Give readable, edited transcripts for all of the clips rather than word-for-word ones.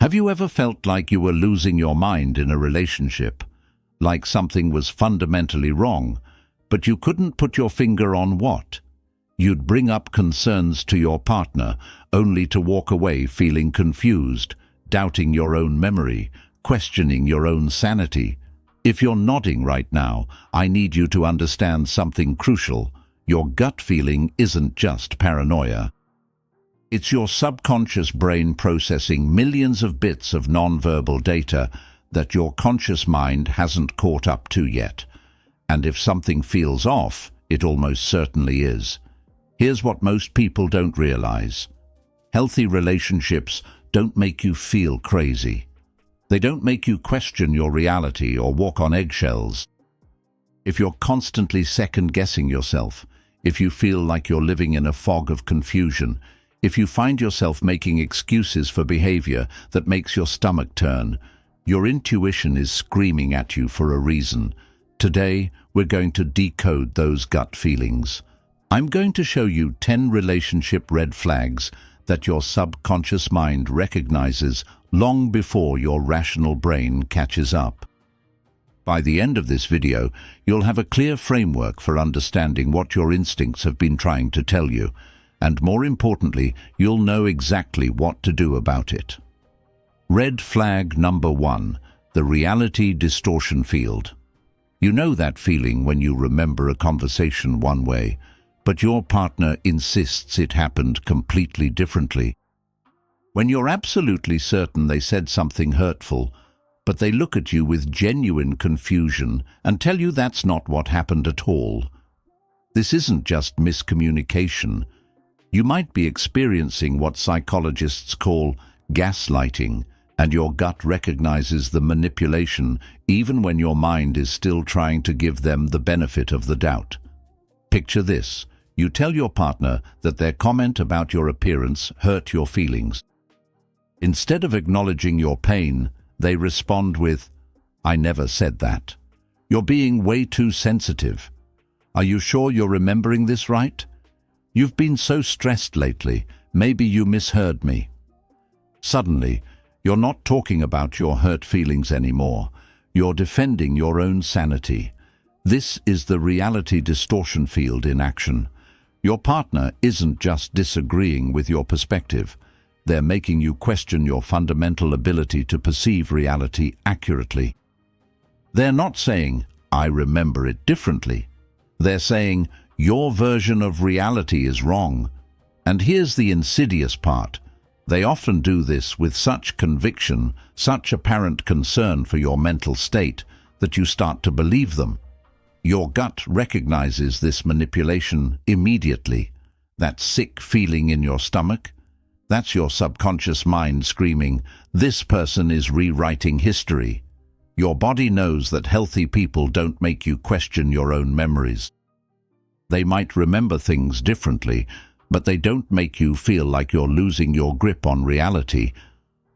Have you ever felt like you were losing your mind in a relationship? Like something was fundamentally wrong, but you couldn't put your finger on what? You'd bring up concerns to your partner, only to walk away feeling confused, doubting your own memory, questioning your own sanity. If you're nodding right now, I need you to understand something crucial. Your gut feeling isn't just paranoia. It's your subconscious brain processing millions of bits of nonverbal data that your conscious mind hasn't caught up to yet. And if something feels off, it almost certainly is. Here's what most people don't realize. Healthy relationships don't make you feel crazy. They don't make you question your reality or walk on eggshells. If you're constantly second-guessing yourself, if you feel like you're living in a fog of confusion, if you find yourself making excuses for behavior that makes your stomach turn, your intuition is screaming at you for a reason. Today, we're going to decode those gut feelings. I'm going to show you 10 relationship red flags that your subconscious mind recognizes long before your rational brain catches up. By the end of this video, you'll have a clear framework for understanding what your instincts have been trying to tell you, and more importantly, you'll know exactly what to do about it. Red flag number 1, the reality distortion field. You know that feeling when you remember a conversation one way, but your partner insists it happened completely differently. When you're absolutely certain they said something hurtful, but they look at you with genuine confusion and tell you that's not what happened at all. This isn't just miscommunication. You might be experiencing what psychologists call gaslighting, and your gut recognizes the manipulation even when your mind is still trying to give them the benefit of the doubt. Picture this. You tell your partner that their comment about your appearance hurt your feelings. Instead of acknowledging your pain, they respond with, "I never said that. You're being way too sensitive. Are you sure you're remembering this right? You've been so stressed lately, maybe you misheard me." Suddenly, you're not talking about your hurt feelings anymore. You're defending your own sanity. This is the reality distortion field in action. Your partner isn't just disagreeing with your perspective. They're making you question your fundamental ability to perceive reality accurately. They're not saying, "I remember it differently." They're saying, "Your version of reality is wrong." And here's the insidious part. They often do this with such conviction, such apparent concern for your mental state, that you start to believe them. Your gut recognizes this manipulation immediately. That sick feeling in your stomach, that's your subconscious mind screaming, "This person is rewriting history." Your body knows that healthy people don't make you question your own memories. They might remember things differently, but they don't make you feel like you're losing your grip on reality.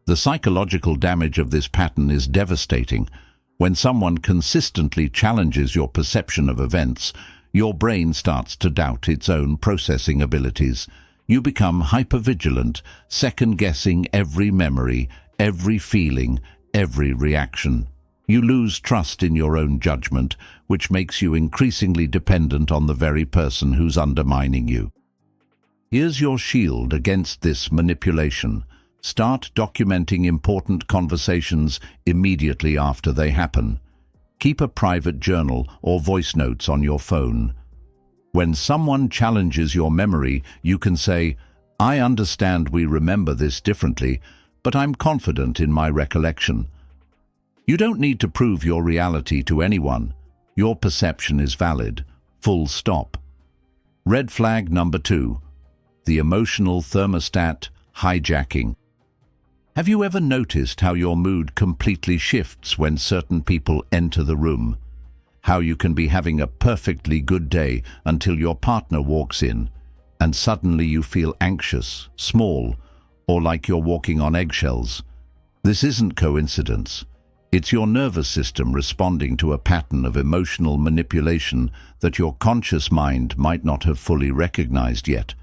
The psychological damage of this pattern is devastating. When someone consistently challenges your perception of events, your brain starts to doubt its own processing abilities. You become hypervigilant, second-guessing every memory, every feeling, every reaction. You lose trust in your own judgment, which makes you increasingly dependent on the very person who's undermining you. Here's your shield against this manipulation. Start documenting important conversations immediately after they happen. Keep a private journal or voice notes on your phone. When someone challenges your memory, you can say, "I understand we remember this differently, but I'm confident in my recollection." You don't need to prove your reality to anyone. Your perception is valid. Full stop. Red flag number 2. The emotional thermostat hijacking. Have you ever noticed how your mood completely shifts when certain people enter the room? How you can be having a perfectly good day until your partner walks in, and suddenly you feel anxious, small, or like you're walking on eggshells. This isn't coincidence. It's your nervous system responding to a pattern of emotional manipulation that your conscious mind might not have fully recognized yet.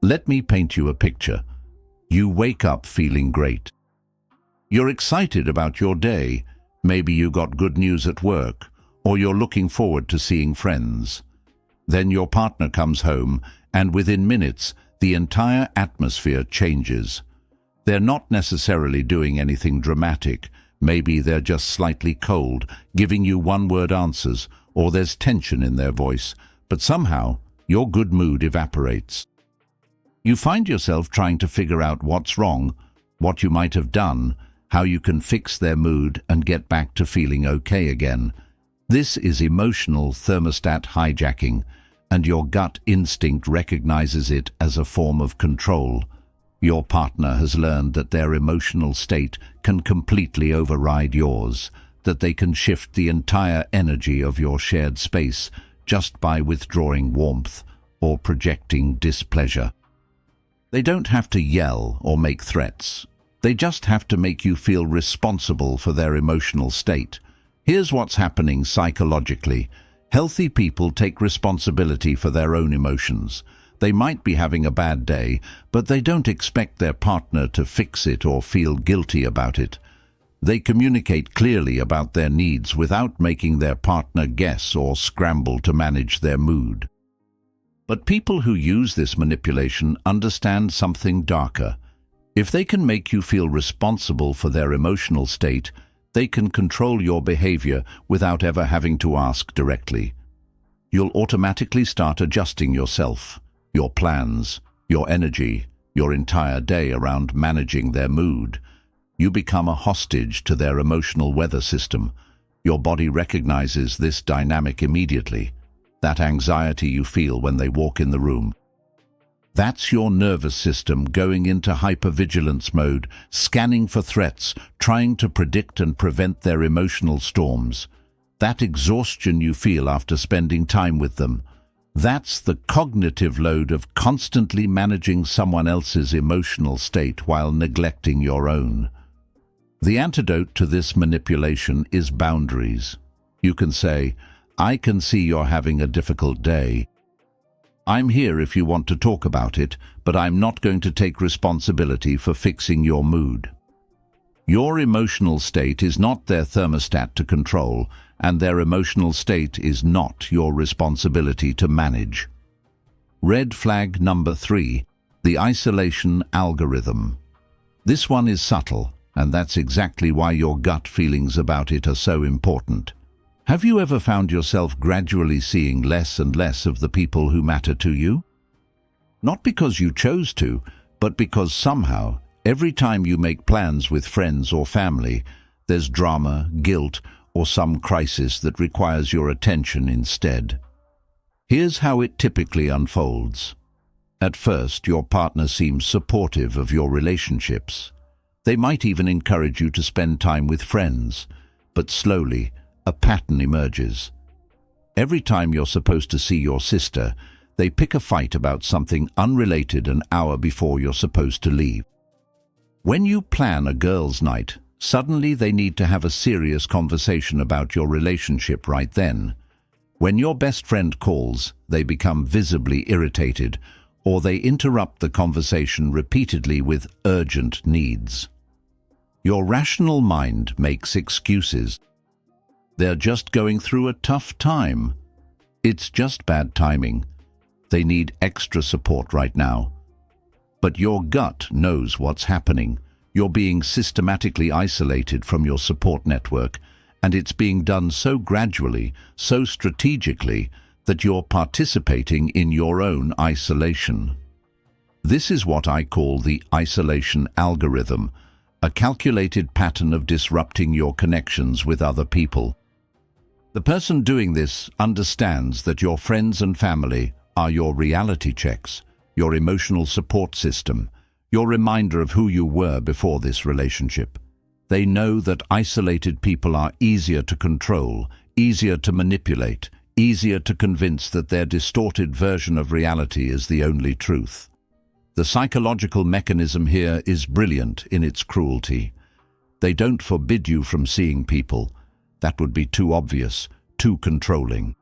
Let me paint you a picture. You wake up feeling great. You're excited about your day. Maybe you got good news at work, or you're looking forward to seeing friends. Then your partner comes home, and within minutes, the entire atmosphere changes. They're not necessarily doing anything dramatic. Maybe they're just slightly cold, giving you one-word answers, or there's tension in their voice, but somehow your good mood evaporates. You find yourself trying to figure out what's wrong, what you might have done, how you can fix their mood and get back to feeling okay again. This is emotional thermostat hijacking, and your gut instinct recognizes it as a form of control. Your partner has learned that their emotional state can completely override yours, that they can shift the entire energy of your shared space just by withdrawing warmth or projecting displeasure. They don't have to yell or make threats. They just have to make you feel responsible for their emotional state. Here's what's happening psychologically. Healthy people take responsibility for their own emotions. They might be having a bad day, but they don't expect their partner to fix it or feel guilty about it. They communicate clearly about their needs without making their partner guess or scramble to manage their mood. But people who use this manipulation understand something darker. If they can make you feel responsible for their emotional state, they can control your behavior without ever having to ask directly. You'll automatically start adjusting yourself, your plans, your energy, your entire day around managing their mood. You become a hostage to their emotional weather system. Your body recognizes this dynamic immediately. That anxiety you feel when they walk in the room. That's your nervous system going into hypervigilance mode, scanning for threats, trying to predict and prevent their emotional storms. That exhaustion you feel after spending time with them. That's the cognitive load of constantly managing someone else's emotional state while neglecting your own. The antidote to this manipulation is boundaries. You can say, "I can see you're having a difficult day. I'm here if you want to talk about it, but I'm not going to take responsibility for fixing your mood." Your emotional state is not their thermostat to control, and their emotional state is not your responsibility to manage. Red flag number 3, the isolation algorithm. This one is subtle, and that's exactly why your gut feelings about it are so important. Have you ever found yourself gradually seeing less and less of the people who matter to you? Not because you chose to, but because somehow, every time you make plans with friends or family, there's drama, guilt, or some crisis that requires your attention instead. Here's how it typically unfolds. At first, your partner seems supportive of your relationships. They might even encourage you to spend time with friends, but slowly, a pattern emerges. Every time you're supposed to see your sister, they pick a fight about something unrelated an hour before you're supposed to leave. When you plan a girls' night, suddenly they need to have a serious conversation about your relationship right then. When your best friend calls, they become visibly irritated, or they interrupt the conversation repeatedly with urgent needs. Your rational mind makes excuses. They're just going through a tough time. It's just bad timing. They need extra support right now. But your gut knows what's happening. You're being systematically isolated from your support network, and it's being done so gradually, so strategically, that you're participating in your own isolation. This is what I call the isolation algorithm, a calculated pattern of disrupting your connections with other people. The person doing this understands that your friends and family are your reality checks, your emotional support system, your reminder of who you were before this relationship. They know that isolated people are easier to control, easier to manipulate, easier to convince that their distorted version of reality is the only truth. The psychological mechanism here is brilliant in its cruelty. They don't forbid you from seeing people. That would be too obvious, too controlling.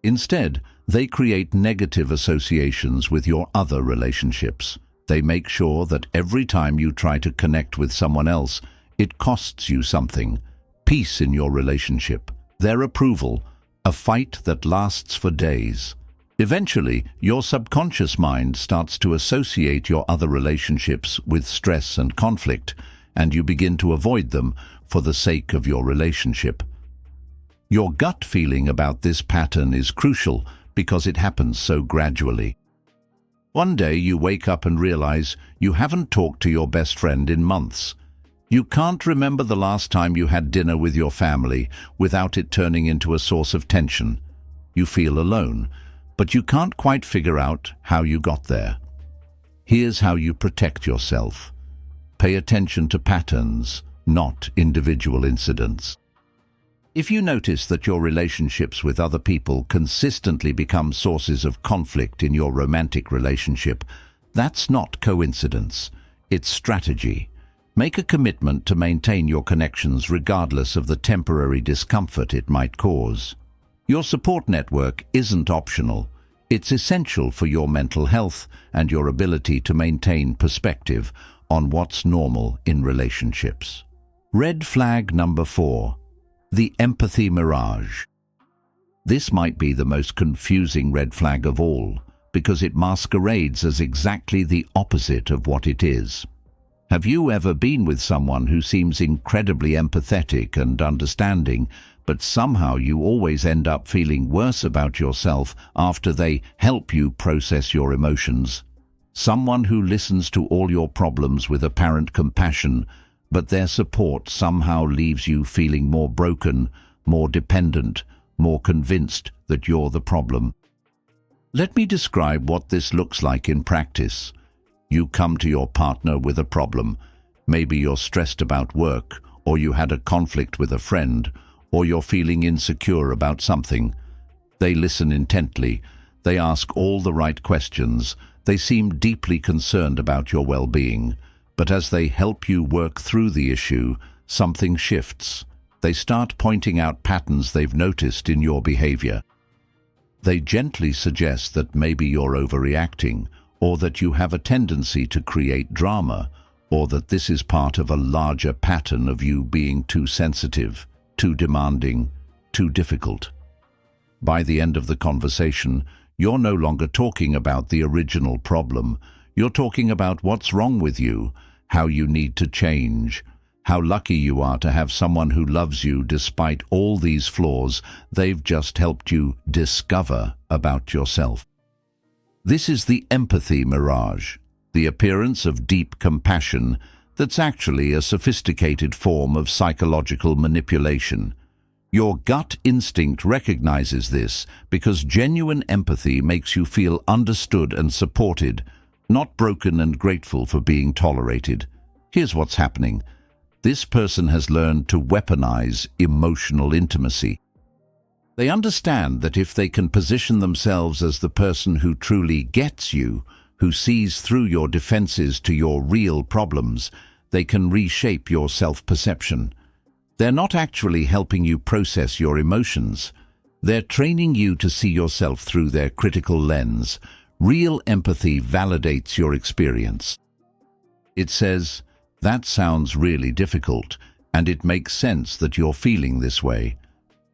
Instead, they create negative associations with your other relationships. They make sure that every time you try to connect with someone else, it costs you something: peace in your relationship, their approval, a fight that lasts for days. Eventually, your subconscious mind starts to associate your other relationships with stress and conflict, and you begin to avoid them for the sake of your relationship. Your gut feeling about this pattern is crucial because it happens so gradually. One day you wake up and realize you haven't talked to your best friend in months. You can't remember the last time you had dinner with your family without it turning into a source of tension. You feel alone, but you can't quite figure out how you got there. Here's how you protect yourself. Pay attention to patterns, not individual incidents. If you notice that your relationships with other people consistently become sources of conflict in your romantic relationship, that's not coincidence, it's strategy. Make a commitment to maintain your connections regardless of the temporary discomfort it might cause. Your support network isn't optional. It's essential for your mental health and your ability to maintain perspective on what's normal in relationships. Red flag number 4. The empathy mirage. This might be the most confusing red flag of all, because it masquerades as exactly the opposite of what it is. Have you ever been with someone who seems incredibly empathetic and understanding, but somehow you always end up feeling worse about yourself after they help you process your emotions? Someone who listens to all your problems with apparent compassion, but their support somehow leaves you feeling more broken, more dependent, more convinced that you're the problem. Let me describe what this looks like in practice. You come to your partner with a problem. Maybe you're stressed about work, or you had a conflict with a friend, or you're feeling insecure about something. They listen intently. They ask all the right questions. They seem deeply concerned about your well-being. But as they help you work through the issue, something shifts. They start pointing out patterns they've noticed in your behavior. They gently suggest that maybe you're overreacting, or that you have a tendency to create drama, or that this is part of a larger pattern of you being too sensitive, too demanding, too difficult. By the end of the conversation, you're no longer talking about the original problem. You're talking about what's wrong with you, how you need to change, how lucky you are to have someone who loves you despite all these flaws they've just helped you discover about yourself. This is the empathy mirage, the appearance of deep compassion that's actually a sophisticated form of psychological manipulation. Your gut instinct recognizes this because genuine empathy makes you feel understood and supported, not broken and grateful for being tolerated. Here's what's happening. This person has learned to weaponize emotional intimacy. They understand that if they can position themselves as the person who truly gets you, who sees through your defenses to your real problems, they can reshape your self-perception. They're not actually helping you process your emotions. They're training you to see yourself through their critical lens. Real empathy validates your experience. It says, "That sounds really difficult, and it makes sense that you're feeling this way."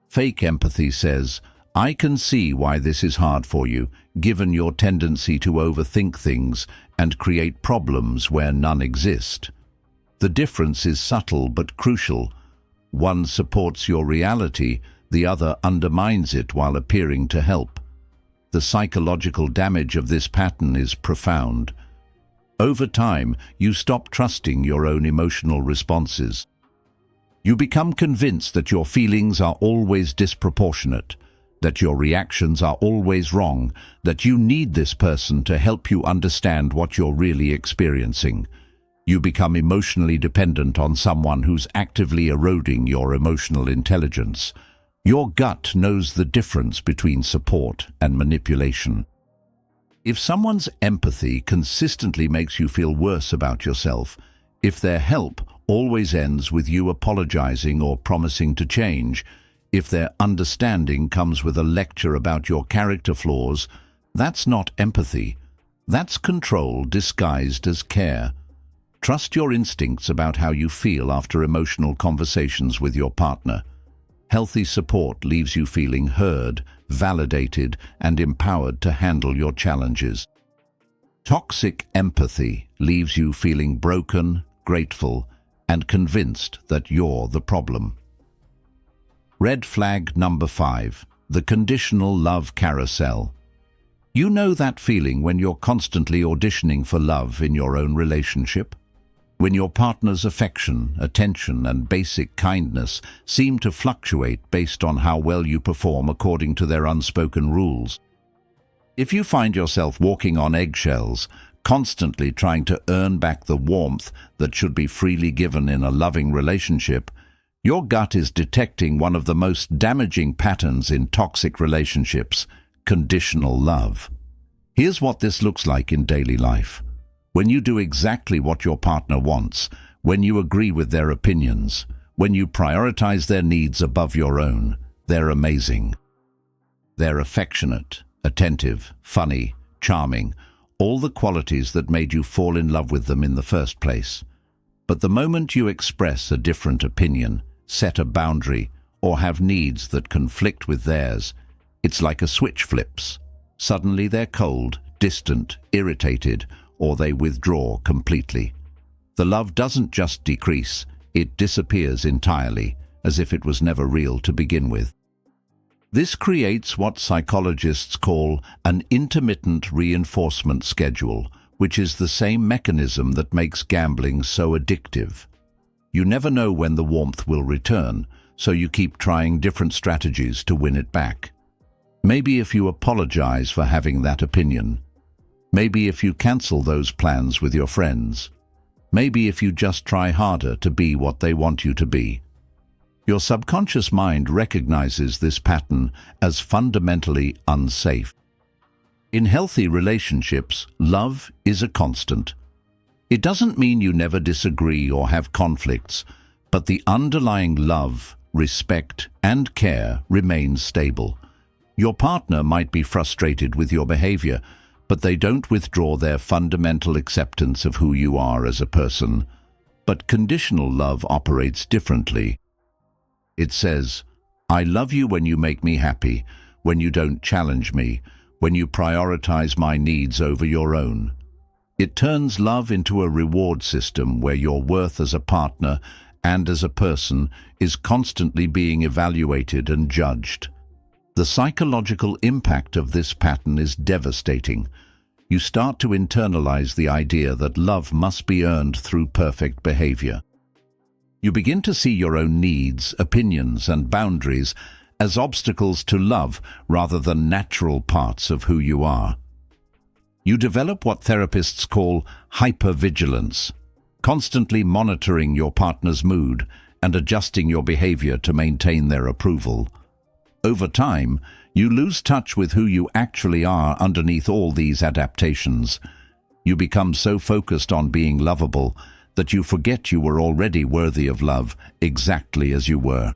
Fake empathy says, "I can see why this is hard for you, given your tendency to overthink things and create problems where none exist." The difference is subtle but crucial. One supports your reality, the other undermines it while appearing to help. The psychological damage of this pattern is profound. Over time, you stop trusting your own emotional responses. You become convinced that your feelings are always disproportionate, that your reactions are always wrong, that you need this person to help you understand what you're really experiencing. You become emotionally dependent on someone who's actively eroding your emotional intelligence. Your gut knows the difference between support and manipulation. If someone's empathy consistently makes you feel worse about yourself, if their help always ends with you apologizing or promising to change, if their understanding comes with a lecture about your character flaws, that's not empathy. That's control disguised as care. Trust your instincts about how you feel after emotional conversations with your partner. Healthy support leaves you feeling heard, validated, and empowered to handle your challenges. Toxic empathy leaves you feeling broken, grateful, and convinced that you're the problem. Red flag number 5, the conditional love carousel. You know that feeling when you're constantly auditioning for love in your own relationship? When your partner's affection, attention, and basic kindness seem to fluctuate based on how well you perform according to their unspoken rules. If you find yourself walking on eggshells, constantly trying to earn back the warmth that should be freely given in a loving relationship, your gut is detecting one of the most damaging patterns in toxic relationships: conditional love. Here's what this looks like in daily life. When you do exactly what your partner wants, when you agree with their opinions, when you prioritize their needs above your own, they're amazing. They're affectionate, attentive, funny, charming, all the qualities that made you fall in love with them in the first place. But the moment you express a different opinion, set a boundary, or have needs that conflict with theirs, it's like a switch flips. Suddenly they're cold, distant, irritated, or they withdraw completely. The love doesn't just decrease, it disappears entirely, as if it was never real to begin with. This creates what psychologists call an intermittent reinforcement schedule, which is the same mechanism that makes gambling so addictive. You never know when the warmth will return, so you keep trying different strategies to win it back. Maybe if you apologize for having that opinion. Maybe if you cancel those plans with your friends. Maybe if you just try harder to be what they want you to be. Your subconscious mind recognizes this pattern as fundamentally unsafe. In healthy relationships, love is a constant. It doesn't mean you never disagree or have conflicts, but the underlying love, respect, and care remains stable. Your partner might be frustrated with your behavior, but they don't withdraw their fundamental acceptance of who you are as a person. But conditional love operates differently. It says, "I love you when you make me happy, when you don't challenge me, when you prioritize my needs over your own." It turns love into a reward system where your worth as a partner and as a person is constantly being evaluated and judged. The psychological impact of this pattern is devastating. You start to internalize the idea that love must be earned through perfect behavior. You begin to see your own needs, opinions, and boundaries as obstacles to love rather than natural parts of who you are. You develop what therapists call hypervigilance, constantly monitoring your partner's mood and adjusting your behavior to maintain their approval. Over time, you lose touch with who you actually are underneath all these adaptations. You become so focused on being lovable that you forget you were already worthy of love exactly as you were.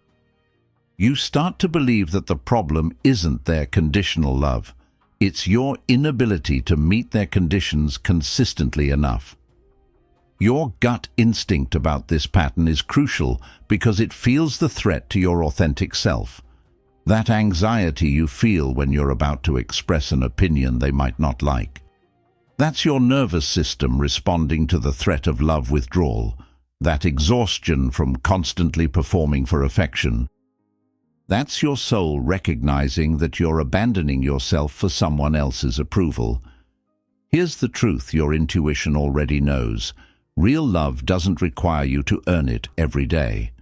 You start to believe that the problem isn't their conditional love. It's your inability to meet their conditions consistently enough. Your gut instinct about this pattern is crucial because it feels the threat to your authentic self. That anxiety you feel when you're about to express an opinion they might not like. That's your nervous system responding to the threat of love withdrawal, that exhaustion from constantly performing for affection. That's your soul recognizing that you're abandoning yourself for someone else's approval. Here's the truth your intuition already knows. Real love doesn't require you to earn it every day.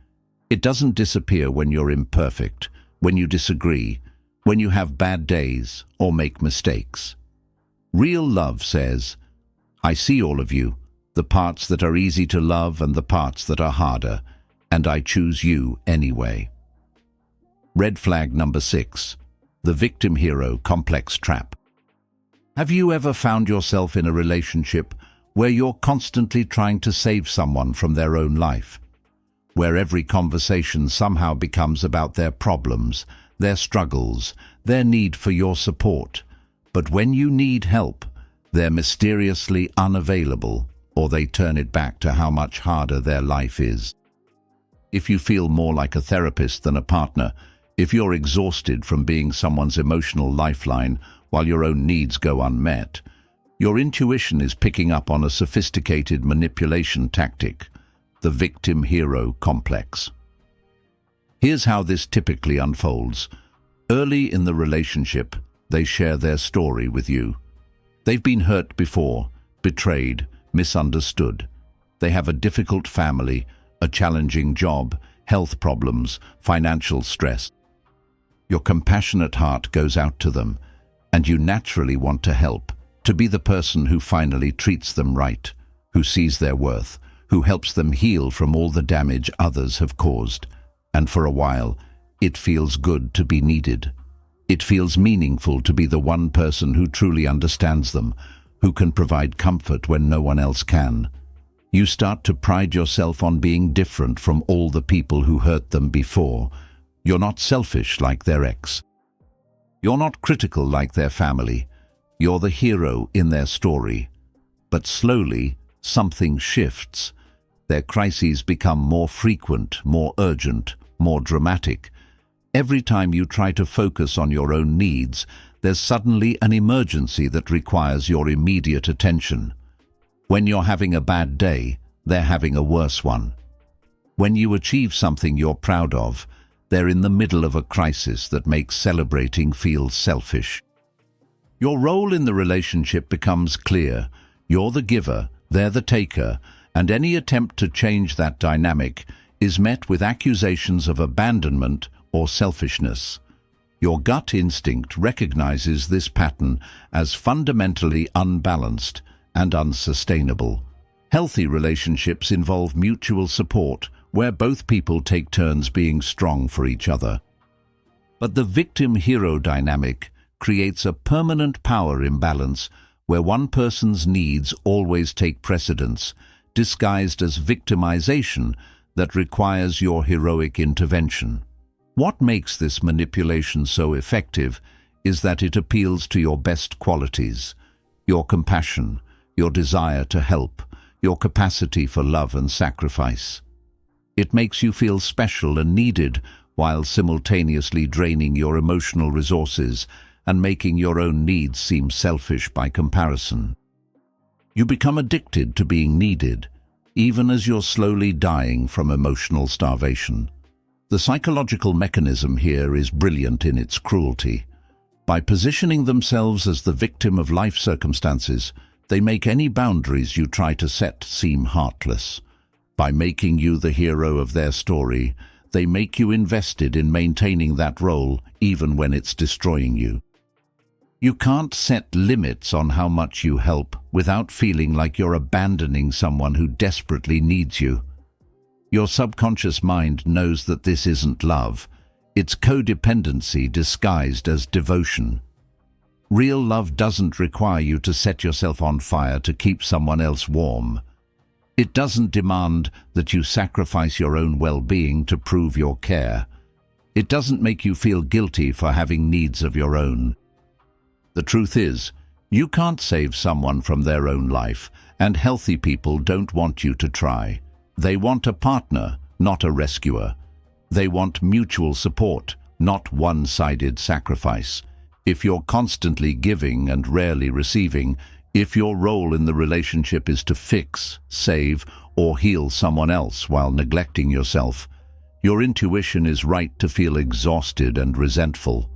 It doesn't disappear when you're imperfect, when you disagree, when you have bad days or make mistakes. Real love says, "I see all of you, the parts that are easy to love and the parts that are harder, and I choose you anyway." Red flag number 6, the victim-hero complex trap. Have you ever found yourself in a relationship where you're constantly trying to save someone from their own life? Where every conversation somehow becomes about their problems, their struggles, their need for your support. But when you need help, they're mysteriously unavailable, or they turn it back to how much harder their life is. If you feel more like a therapist than a partner, if you're exhausted from being someone's emotional lifeline while your own needs go unmet, your intuition is picking up on a sophisticated manipulation tactic, the victim-hero complex. Here's how this typically unfolds. Early in the relationship, they share their story with you. They've been hurt before, betrayed, misunderstood. They have a difficult family, a challenging job, health problems, financial stress. Your compassionate heart goes out to them, and you naturally want to help, to be the person who finally treats them right, who sees their worth, who helps them heal from all the damage others have caused. And for a while, it feels good to be needed. It feels meaningful to be the one person who truly understands them, who can provide comfort when no one else can. You start to pride yourself on being different from all the people who hurt them before. You're not selfish like their ex. You're not critical like their family. You're the hero in their story. But slowly, something shifts. Their crises become more frequent, more urgent, more dramatic. Every time you try to focus on your own needs, there's suddenly an emergency that requires your immediate attention. When you're having a bad day, they're having a worse one. When you achieve something you're proud of, they're in the middle of a crisis that makes celebrating feel selfish. Your role in the relationship becomes clear. You're the giver, they're the taker, and any attempt to change that dynamic is met with accusations of abandonment or selfishness. Your gut instinct recognizes this pattern as fundamentally unbalanced and unsustainable. Healthy relationships involve mutual support, where both people take turns being strong for each other. But the victim-hero dynamic creates a permanent power imbalance where one person's needs always take precedence, disguised as victimization that requires your heroic intervention. What makes this manipulation so effective is that it appeals to your best qualities, your compassion, your desire to help, your capacity for love and sacrifice. It makes you feel special and needed while simultaneously draining your emotional resources and making your own needs seem selfish by comparison. You become addicted to being needed, even as you're slowly dying from emotional starvation. The psychological mechanism here is brilliant in its cruelty. By positioning themselves as the victim of life circumstances, they make any boundaries you try to set seem heartless. By making you the hero of their story, they make you invested in maintaining that role even when it's destroying you. You can't set limits on how much you help without feeling like you're abandoning someone who desperately needs you. Your subconscious mind knows that this isn't love. It's codependency disguised as devotion. Real love doesn't require you to set yourself on fire to keep someone else warm. It doesn't demand that you sacrifice your own well-being to prove your care. It doesn't make you feel guilty for having needs of your own. The truth is, you can't save someone from their own life, and healthy people don't want you to try. They want a partner, not a rescuer. They want mutual support, not one-sided sacrifice. If you're constantly giving and rarely receiving, if your role in the relationship is to fix, save, or heal someone else while neglecting yourself, your intuition is right to feel exhausted and resentful.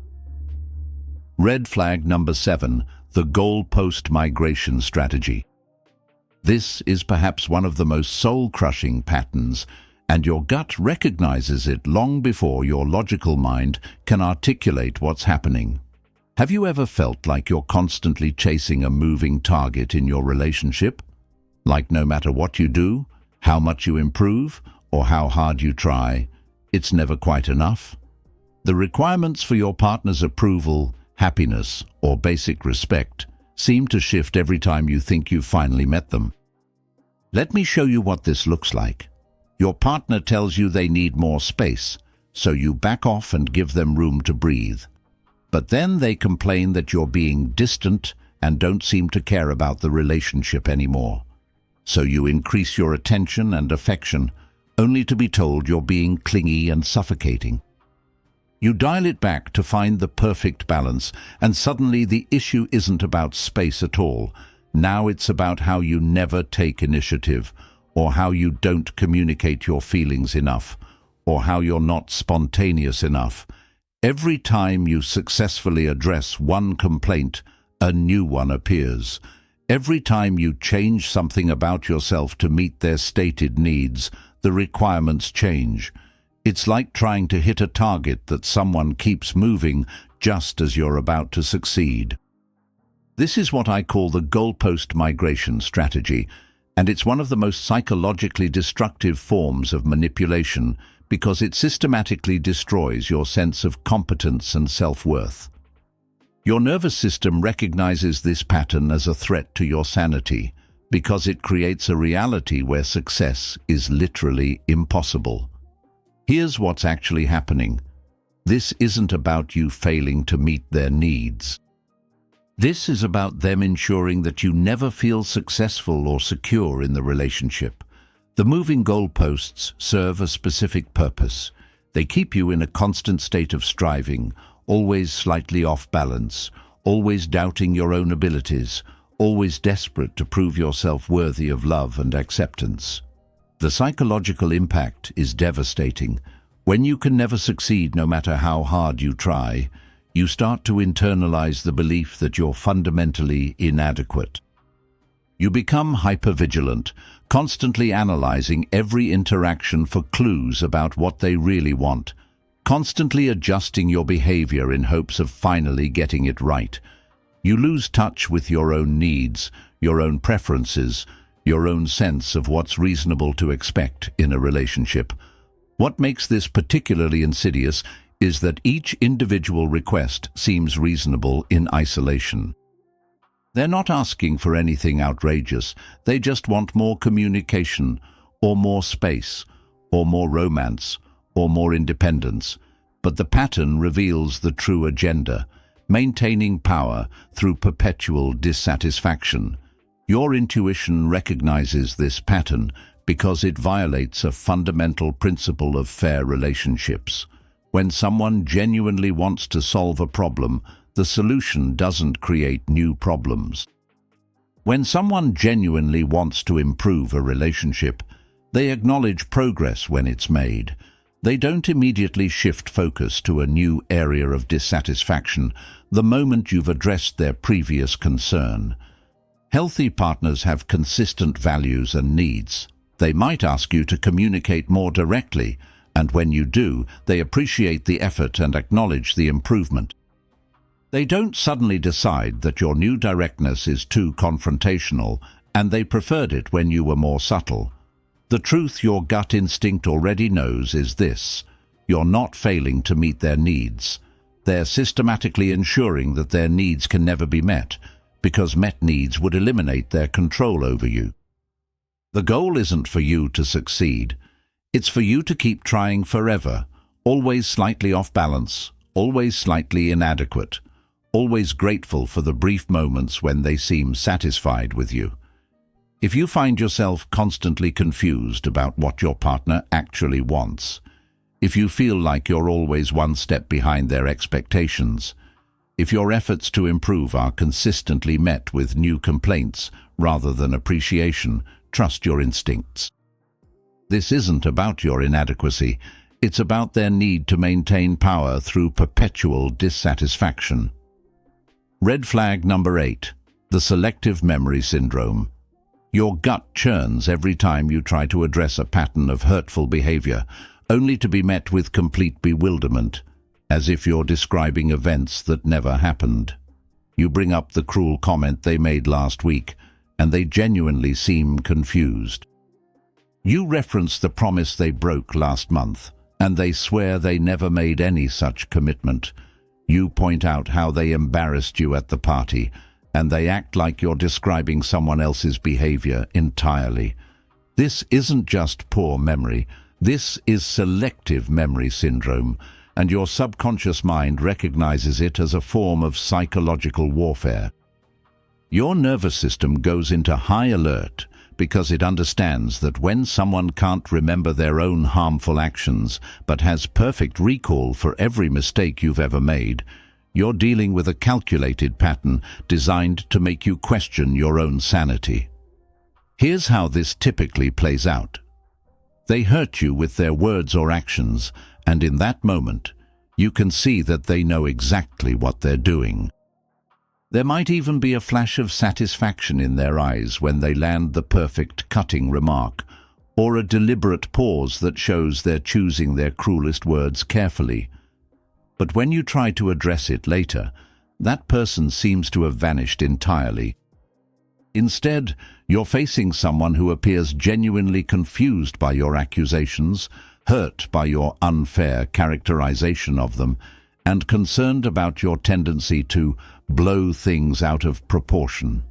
Red flag number 7, the goalpost migration strategy. This is perhaps one of the most soul-crushing patterns, and your gut recognizes it long before your logical mind can articulate what's happening. Have you ever felt like you're constantly chasing a moving target in your relationship? Like no matter what you do, how much you improve, or how hard you try, it's never quite enough? The requirements for your partner's approval, happiness, or basic respect seem to shift every time you think you've finally met them. Let me show you what this looks like. Your partner tells you they need more space, so you back off and give them room to breathe. But then they complain that you're being distant and don't seem to care about the relationship anymore. So you increase your attention and affection, only to be told you're being clingy and suffocating. You dial it back to find the perfect balance, and suddenly the issue isn't about space at all. Now it's about how you never take initiative, or how you don't communicate your feelings enough, or how you're not spontaneous enough. Every time you successfully address one complaint, a new one appears. Every time you change something about yourself to meet their stated needs, the requirements change. It's like trying to hit a target that someone keeps moving just as you're about to succeed. This is what I call the goalpost migration strategy, and it's one of the most psychologically destructive forms of manipulation because it systematically destroys your sense of competence and self-worth. Your nervous system recognizes this pattern as a threat to your sanity because it creates a reality where success is literally impossible. Here's what's actually happening. This isn't about you failing to meet their needs. This is about them ensuring that you never feel successful or secure in the relationship. The moving goalposts serve a specific purpose. They keep you in a constant state of striving, always slightly off balance, always doubting your own abilities, always desperate to prove yourself worthy of love and acceptance. The psychological impact is devastating. When you can never succeed no matter how hard you try, you start to internalize the belief that you're fundamentally inadequate. You become hypervigilant, constantly analyzing every interaction for clues about what they really want, constantly adjusting your behavior in hopes of finally getting it right. You lose touch with your own needs, your own preferences, your own sense of what's reasonable to expect in a relationship. What makes this particularly insidious is that each individual request seems reasonable in isolation. They're not asking for anything outrageous. They just want more communication, or more space, or more romance, or more independence. But the pattern reveals the true agenda: maintaining power through perpetual dissatisfaction. Your intuition recognizes this pattern because it violates a fundamental principle of fair relationships. When someone genuinely wants to solve a problem, the solution doesn't create new problems. When someone genuinely wants to improve a relationship, they acknowledge progress when it's made. They don't immediately shift focus to a new area of dissatisfaction the moment you've addressed their previous concern. Healthy partners have consistent values and needs. They might ask you to communicate more directly, and when you do, they appreciate the effort and acknowledge the improvement. They don't suddenly decide that your new directness is too confrontational, and they preferred it when you were more subtle. The truth your gut instinct already knows is this: you're not failing to meet their needs. They're systematically ensuring that their needs can never be met, because met needs would eliminate their control over you. The goal isn't for you to succeed. It's for you to keep trying forever, always slightly off balance, always slightly inadequate, always grateful for the brief moments when they seem satisfied with you. If you find yourself constantly confused about what your partner actually wants, if you feel like you're always one step behind their expectations, if your efforts to improve are consistently met with new complaints rather than appreciation, trust your instincts. This isn't about your inadequacy. It's about their need to maintain power through perpetual dissatisfaction. Red flag number 8, the selective memory syndrome. Your gut churns every time you try to address a pattern of hurtful behavior, only to be met with complete bewilderment, as if you're describing events that never happened. You bring up the cruel comment they made last week, and they genuinely seem confused. You reference the promise they broke last month, and they swear they never made any such commitment. You point out how they embarrassed you at the party, and they act like you're describing someone else's behavior entirely. This isn't just poor memory. This is selective memory syndrome, and your subconscious mind recognizes it as a form of psychological warfare. Your nervous system goes into high alert because it understands that when someone can't remember their own harmful actions but has perfect recall for every mistake you've ever made, you're dealing with a calculated pattern designed to make you question your own sanity. Here's how this typically plays out. They hurt you with their words or actions, and in that moment, you can see that they know exactly what they're doing. There might even be a flash of satisfaction in their eyes when they land the perfect cutting remark, or a deliberate pause that shows they're choosing their cruelest words carefully. But when you try to address it later, that person seems to have vanished entirely. Instead, you're facing someone who appears genuinely confused by your accusations, hurt by your unfair characterization of them, and concerned about your tendency to blow things out of proportion.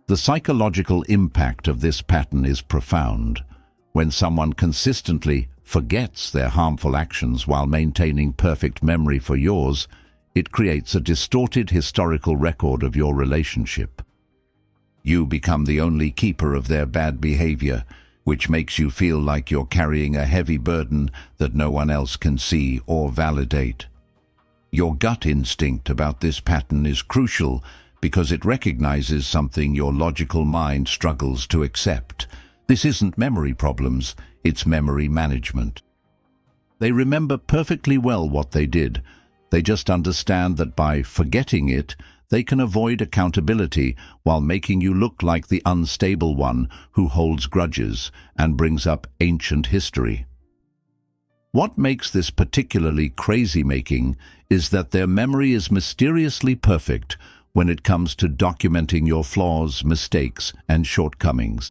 The psychological impact of this pattern is profound. When someone consistently forgets their harmful actions while maintaining perfect memory for yours, it creates a distorted historical record of your relationship. You become the only keeper of their bad behavior, which makes you feel like you're carrying a heavy burden that no one else can see or validate. Your gut instinct about this pattern is crucial because it recognizes something your logical mind struggles to accept. This isn't memory problems, it's memory management. They remember perfectly well what they did. They just understand that by forgetting it, they can avoid accountability while making you look like the unstable one who holds grudges and brings up ancient history. What makes this particularly crazy-making is that their memory is mysteriously perfect when it comes to documenting your flaws, mistakes, and shortcomings.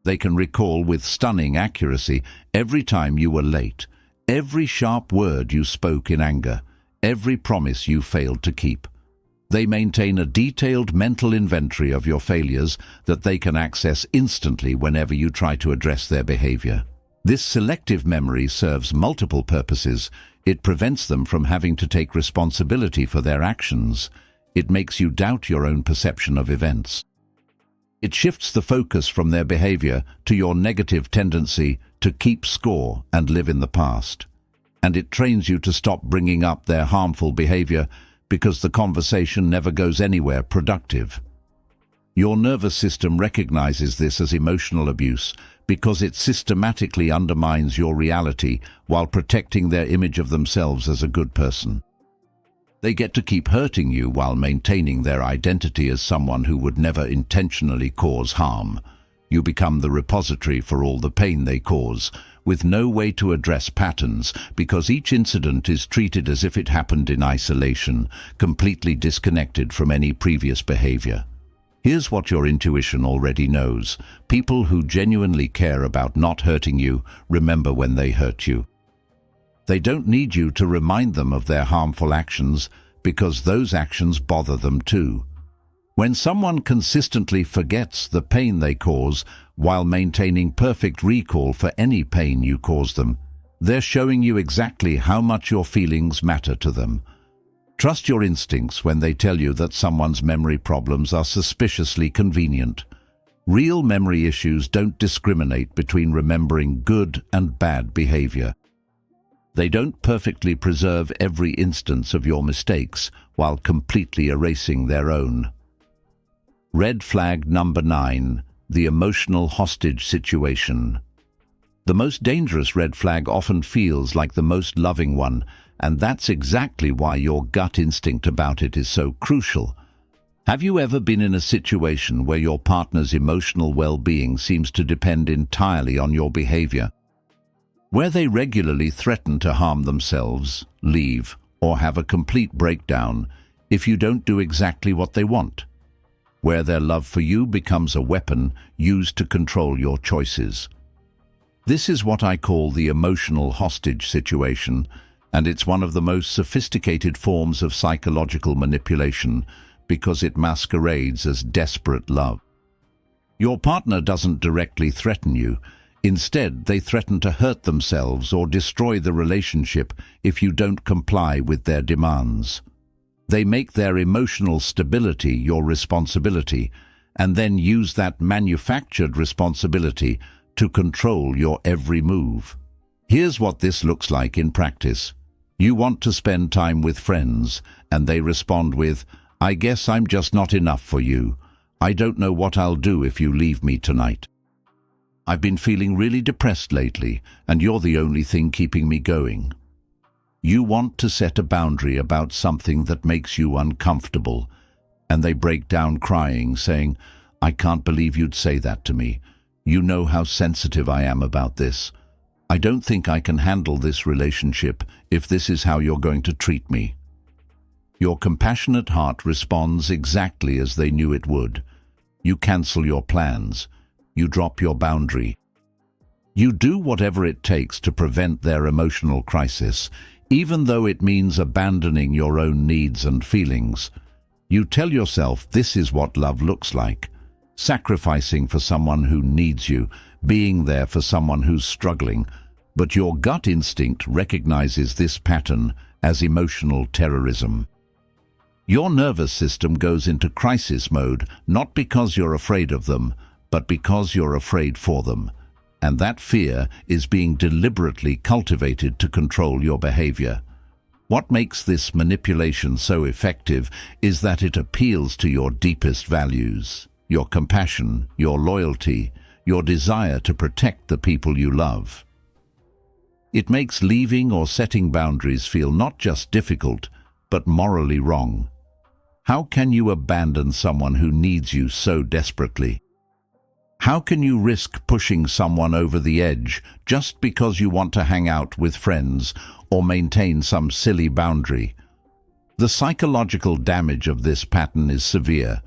They can recall with stunning accuracy every time you were late, every sharp word you spoke in anger, every promise you failed to keep. They maintain a detailed mental inventory of your failures that they can access instantly whenever you try to address their behavior. This selective memory serves multiple purposes. It prevents them from having to take responsibility for their actions. It makes you doubt your own perception of events. It shifts the focus from their behavior to your negative tendency to keep score and live in the past. And it trains you to stop bringing up their harmful behavior because the conversation never goes anywhere productive. Your nervous system recognizes this as emotional abuse because it systematically undermines your reality while protecting their image of themselves as a good person. They get to keep hurting you while maintaining their identity as someone who would never intentionally cause harm. You become the repository for all the pain they cause, with no way to address patterns because each incident is treated as if it happened in isolation, completely disconnected from any previous behavior. Here's what your intuition already knows. People who genuinely care about not hurting you remember when they hurt you. They don't need you to remind them of their harmful actions because those actions bother them too. When someone consistently forgets the pain they cause while maintaining perfect recall for any pain you cause them, they're showing you exactly how much your feelings matter to them. Trust your instincts when they tell you that someone's memory problems are suspiciously convenient. Real memory issues don't discriminate between remembering good and bad behavior. They don't perfectly preserve every instance of your mistakes while completely erasing their own. Red flag number 9, the emotional hostage situation. The most dangerous red flag often feels like the most loving one, and that's exactly why your gut instinct about it is so crucial. Have you ever been in a situation where your partner's emotional well-being seems to depend entirely on your behavior? Where they regularly threaten to harm themselves, leave, or have a complete breakdown if you don't do exactly what they want? Where their love for you becomes a weapon used to control your choices? This is what I call the emotional hostage situation, and it's one of the most sophisticated forms of psychological manipulation because it masquerades as desperate love. Your partner doesn't directly threaten you. Instead, they threaten to hurt themselves or destroy the relationship if you don't comply with their demands. They make their emotional stability your responsibility, and then use that manufactured responsibility to control your every move. Here's what this looks like in practice. You want to spend time with friends, and they respond with, "I guess I'm just not enough for you. I don't know what I'll do if you leave me tonight. I've been feeling really depressed lately, and you're the only thing keeping me going." You want to set a boundary about something that makes you uncomfortable, and they break down crying, saying, "I can't believe you'd say that to me. You know how sensitive I am about this. I don't think I can handle this relationship if this is how you're going to treat me." Your compassionate heart responds exactly as they knew it would. You cancel your plans. You drop your boundary. You do whatever it takes to prevent their emotional crisis, even though it means abandoning your own needs and feelings. You tell yourself this is what love looks like: sacrificing for someone who needs you, being there for someone who's struggling. But your gut instinct recognizes this pattern as emotional terrorism. Your nervous system goes into crisis mode not because you're afraid of them, but because you're afraid for them. And that fear is being deliberately cultivated to control your behavior. What makes this manipulation so effective is that it appeals to your deepest values: your compassion, your loyalty, your desire to protect the people you love. It makes leaving or setting boundaries feel not just difficult, but morally wrong. How can you abandon someone who needs you so desperately? How can you risk pushing someone over the edge just because you want to hang out with friends or maintain some silly boundary? The psychological damage of this pattern is severe.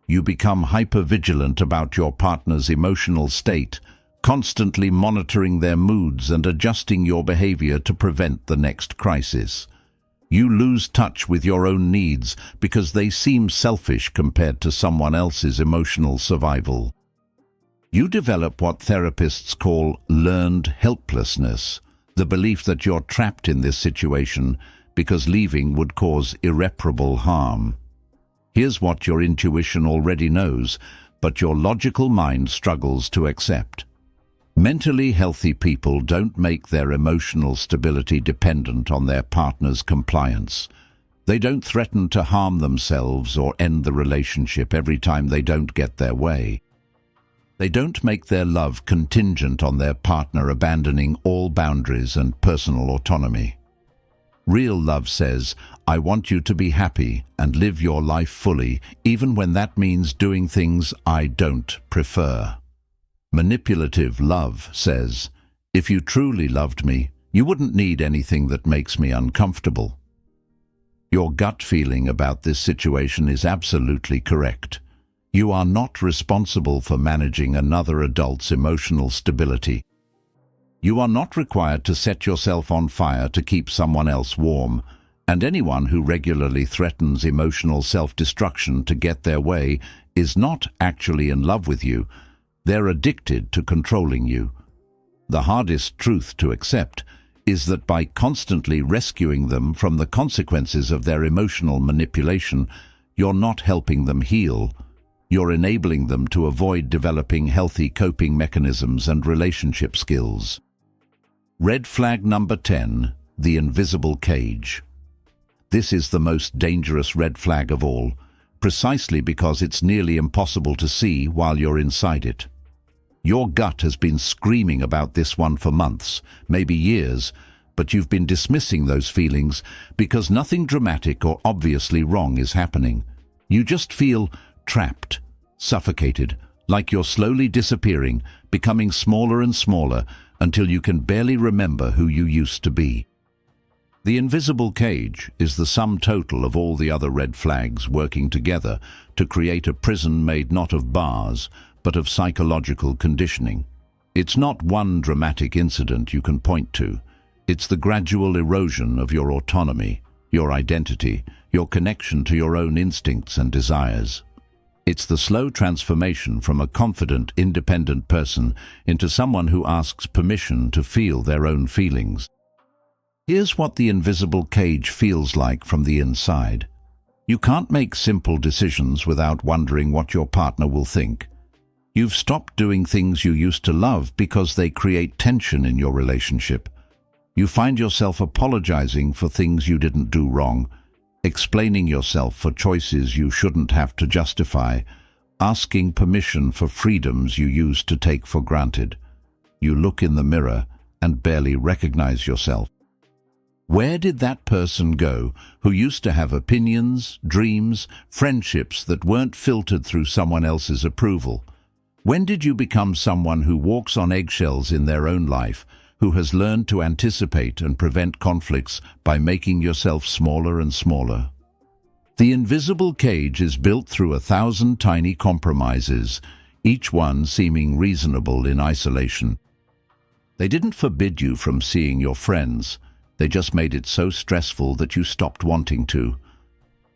You become hypervigilant about your partner's emotional state, constantly monitoring their moods and adjusting your behavior to prevent the next crisis. You lose touch with your own needs because they seem selfish compared to someone else's emotional survival. You develop what therapists call learned helplessness, the belief that you're trapped in this situation because leaving would cause irreparable harm. Here's what your intuition already knows, but your logical mind struggles to accept. Mentally healthy people don't make their emotional stability dependent on their partner's compliance. They don't threaten to harm themselves or end the relationship every time they don't get their way. They don't make their love contingent on their partner abandoning all boundaries and personal autonomy. Real love says, "I want you to be happy and live your life fully, even when that means doing things I don't prefer." Manipulative love says, "If you truly loved me, you wouldn't need anything that makes me uncomfortable." Your gut feeling about this situation is absolutely correct. You are not responsible for managing another adult's emotional stability. You are not required to set yourself on fire to keep someone else warm, and anyone who regularly threatens emotional self-destruction to get their way is not actually in love with you. They're addicted to controlling you. The hardest truth to accept is that by constantly rescuing them from the consequences of their emotional manipulation, you're not helping them heal. You're enabling them to avoid developing healthy coping mechanisms and relationship skills. Red flag number 10, the invisible cage. This is the most dangerous red flag of all, precisely because it's nearly impossible to see while you're inside it. Your gut has been screaming about this one for months, maybe years, but you've been dismissing those feelings because nothing dramatic or obviously wrong is happening. You just feel trapped, suffocated, like you're slowly disappearing, becoming smaller and smaller until you can barely remember who you used to be. The invisible cage is the sum total of all the other red flags working together to create a prison made not of bars, but of psychological conditioning. It's not one dramatic incident you can point to. It's the gradual erosion of your autonomy, your identity, your connection to your own instincts and desires. It's the slow transformation from a confident, independent person into someone who asks permission to feel their own feelings. Here's what the invisible cage feels like from the inside. You can't make simple decisions without wondering what your partner will think. You've stopped doing things you used to love because they create tension in your relationship. You find yourself apologizing for things you didn't do wrong, explaining yourself for choices you shouldn't have to justify, asking permission for freedoms you used to take for granted. You look in the mirror and barely recognize yourself. Where did that person go who used to have opinions, dreams, friendships that weren't filtered through someone else's approval? When did you become someone who walks on eggshells in their own life, who has learned to anticipate and prevent conflicts by making yourself smaller and smaller? The invisible cage is built through 1,000 tiny compromises, each one seeming reasonable in isolation. They didn't forbid you from seeing your friends. They just made it so stressful that you stopped wanting to.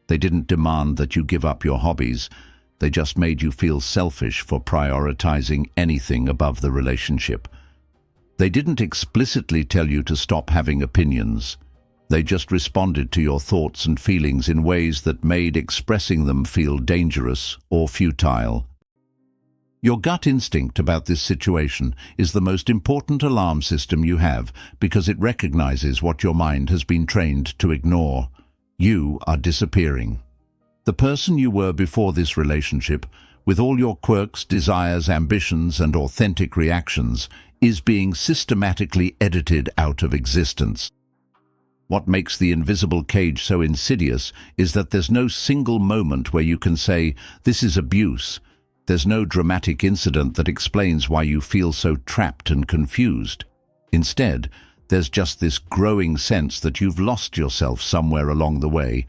They didn't demand that you give up your hobbies. They just made you feel selfish for prioritizing anything above the relationship. They didn't explicitly tell you to stop having opinions. They just responded to your thoughts and feelings in ways that made expressing them feel dangerous or futile. Your gut instinct about this situation is the most important alarm system you have because it recognizes what your mind has been trained to ignore. You are disappearing. The person you were before this relationship, with all your quirks, desires, ambitions, and authentic reactions, is being systematically edited out of existence. What makes the invisible cage so insidious is that there's no single moment where you can say, "This is abuse." There's no dramatic incident that explains why you feel so trapped and confused. Instead, there's just this growing sense that you've lost yourself somewhere along the way,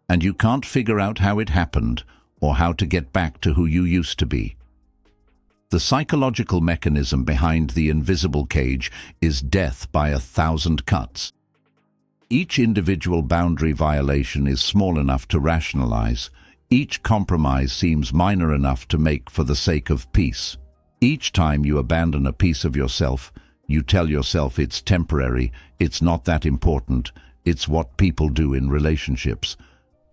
and you can't figure out how it happened or how to get back to who you used to be. The psychological mechanism behind the invisible cage is death by 1,000 cuts. Each individual boundary violation is small enough to rationalize. Each compromise seems minor enough to make for the sake of peace. Each time you abandon a piece of yourself, you tell yourself it's temporary, it's not that important, it's what people do in relationships.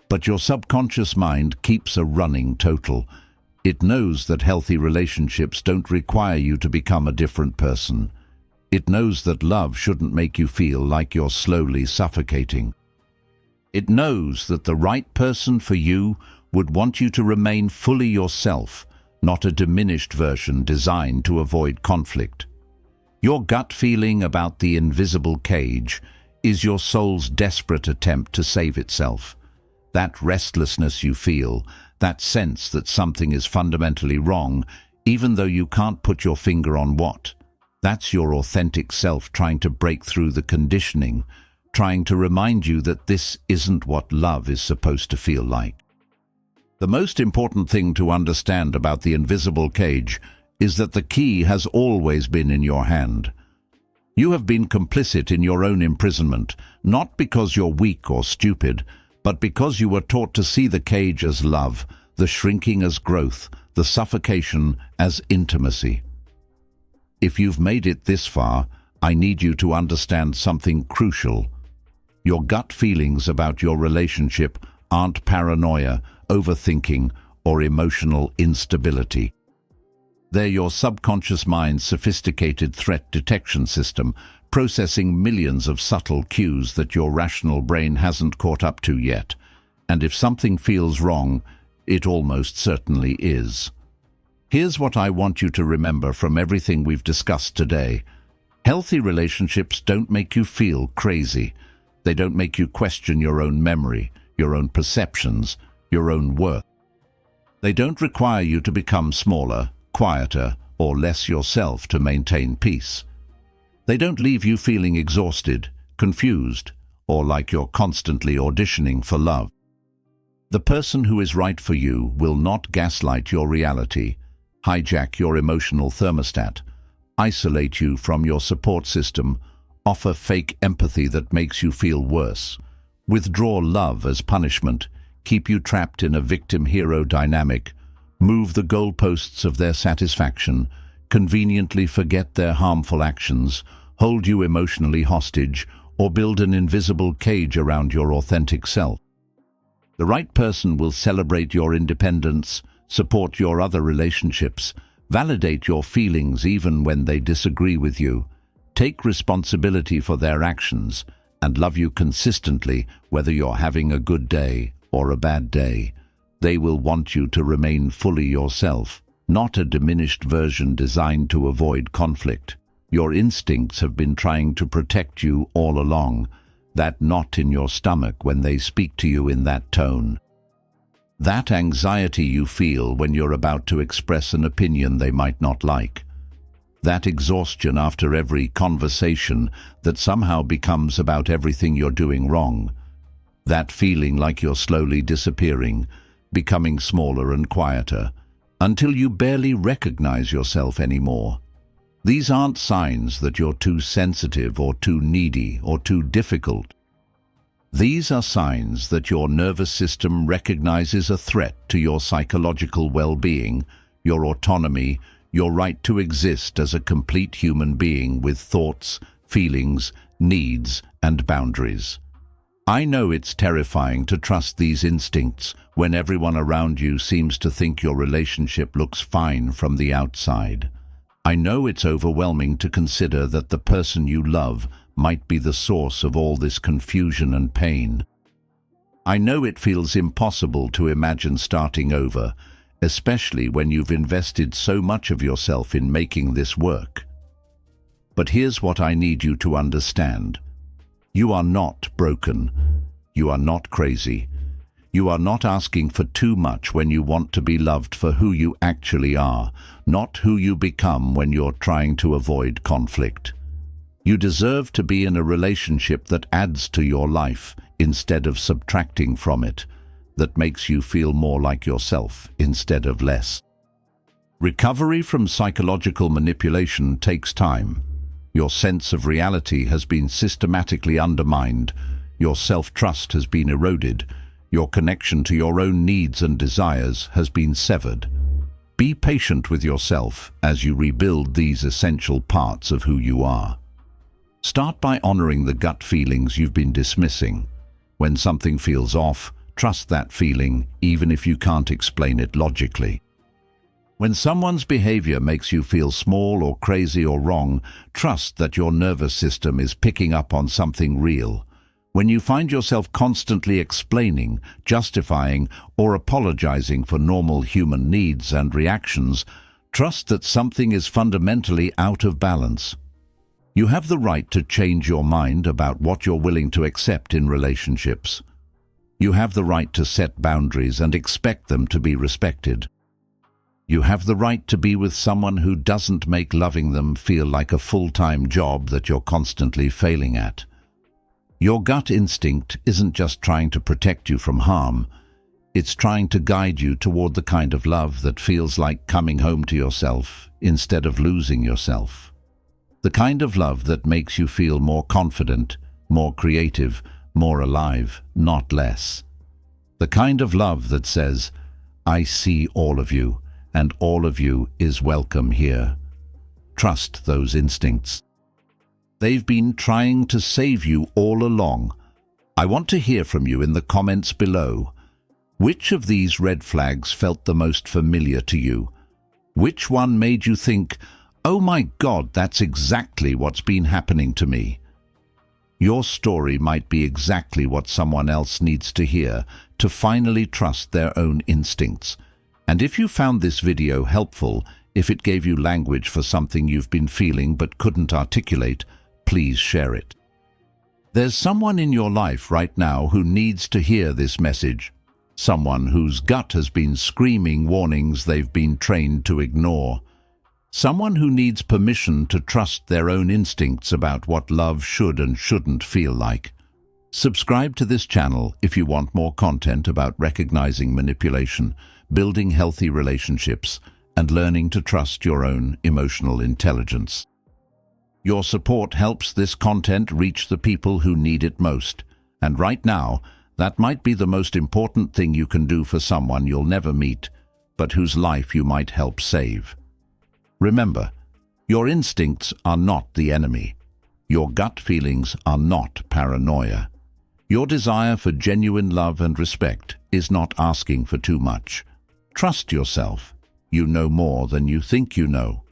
But your subconscious mind keeps a running total. It knows that healthy relationships don't require you to become a different person. It knows that love shouldn't make you feel like you're slowly suffocating. It knows that the right person for you would want you to remain fully yourself, not a diminished version designed to avoid conflict. Your gut feeling about the invisible cage is your soul's desperate attempt to save itself. That restlessness you feel, that sense that something is fundamentally wrong, even though you can't put your finger on what, that's your authentic self trying to break through the conditioning, trying to remind you that this isn't what love is supposed to feel like. The most important thing to understand about the invisible cage is that the key has always been in your hand. You have been complicit in your own imprisonment, not because you're weak or stupid, but because you were taught to see the cage as love, the shrinking as growth, the suffocation as intimacy. If you've made it this far, I need you to understand something crucial. Your gut feelings about your relationship aren't paranoia, overthinking, or emotional instability. They're your subconscious mind's sophisticated threat detection system, processing millions of subtle cues that your rational brain hasn't caught up to yet. And if something feels wrong, it almost certainly is. Here's what I want you to remember from everything we've discussed today. Healthy relationships don't make you feel crazy. They don't make you question your own memory, your own perceptions, your own worth. They don't require you to become smaller, quieter, or less yourself to maintain peace. They don't leave you feeling exhausted, confused, or like you're constantly auditioning for love. The person who is right for you will not gaslight your reality, hijack your emotional thermostat, isolate you from your support system, offer fake empathy that makes you feel worse, withdraw love as punishment, keep you trapped in a victim-hero dynamic, move the goalposts of their satisfaction, conveniently forget their harmful actions, hold you emotionally hostage, or build an invisible cage around your authentic self. The right person will celebrate your independence, support your other relationships, validate your feelings even when they disagree with you, take responsibility for their actions, and love you consistently whether you're having a good day or a bad day. They will want you to remain fully yourself, not a diminished version designed to avoid conflict. Your instincts have been trying to protect you all along, that knot in your stomach when they speak to you in that tone. That anxiety you feel when you're about to express an opinion they might not like. That exhaustion after every conversation that somehow becomes about everything you're doing wrong. That feeling like you're slowly disappearing, becoming smaller and quieter, until you barely recognize yourself anymore. These aren't signs that you're too sensitive or too needy or too difficult. These are signs that your nervous system recognizes a threat to your psychological well-being, your autonomy, your right to exist as a complete human being with thoughts, feelings, needs, and boundaries. I know it's terrifying to trust these instincts when everyone around you seems to think your relationship looks fine from the outside. I know it's overwhelming to consider that the person you love might be the source of all this confusion and pain. I know it feels impossible to imagine starting over, especially when you've invested so much of yourself in making this work. But here's what I need you to understand. You are not broken. You are not crazy. You are not asking for too much when you want to be loved for who you actually are, not who you become when you're trying to avoid conflict. You deserve to be in a relationship that adds to your life instead of subtracting from it, that makes you feel more like yourself instead of less. Recovery from psychological manipulation takes time. Your sense of reality has been systematically undermined. Your self-trust has been eroded. Your connection to your own needs and desires has been severed. Be patient with yourself as you rebuild these essential parts of who you are. Start by honoring the gut feelings you've been dismissing. When something feels off, trust that feeling, even if you can't explain it logically. When someone's behavior makes you feel small or crazy or wrong, trust that your nervous system is picking up on something real. When you find yourself constantly explaining, justifying, or apologizing for normal human needs and reactions, trust that something is fundamentally out of balance. You have the right to change your mind about what you're willing to accept in relationships. You have the right to set boundaries and expect them to be respected. You have the right to be with someone who doesn't make loving them feel like a full-time job that you're constantly failing at. Your gut instinct isn't just trying to protect you from harm, it's trying to guide you toward the kind of love that feels like coming home to yourself instead of losing yourself. The kind of love that makes you feel more confident, more creative, more alive, not less. The kind of love that says, I see all of you, and all of you is welcome here. Trust those instincts. They've been trying to save you all along. I want to hear from you in the comments below. Which of these red flags felt the most familiar to you? Which one made you think, oh my God, that's exactly what's been happening to me? Your story might be exactly what someone else needs to hear to finally trust their own instincts. And if you found this video helpful, if it gave you language for something you've been feeling but couldn't articulate, please share it. There's someone in your life right now who needs to hear this message. Someone whose gut has been screaming warnings they've been trained to ignore. Someone who needs permission to trust their own instincts about what love should and shouldn't feel like. Subscribe to this channel if you want more content about recognizing manipulation, building healthy relationships, and learning to trust your own emotional intelligence. Your support helps this content reach the people who need it most, and right now, that might be the most important thing you can do for someone you'll never meet, but whose life you might help save. Remember, your instincts are not the enemy. Your gut feelings are not paranoia. Your desire for genuine love and respect is not asking for too much. Trust yourself. You know more than you think you know.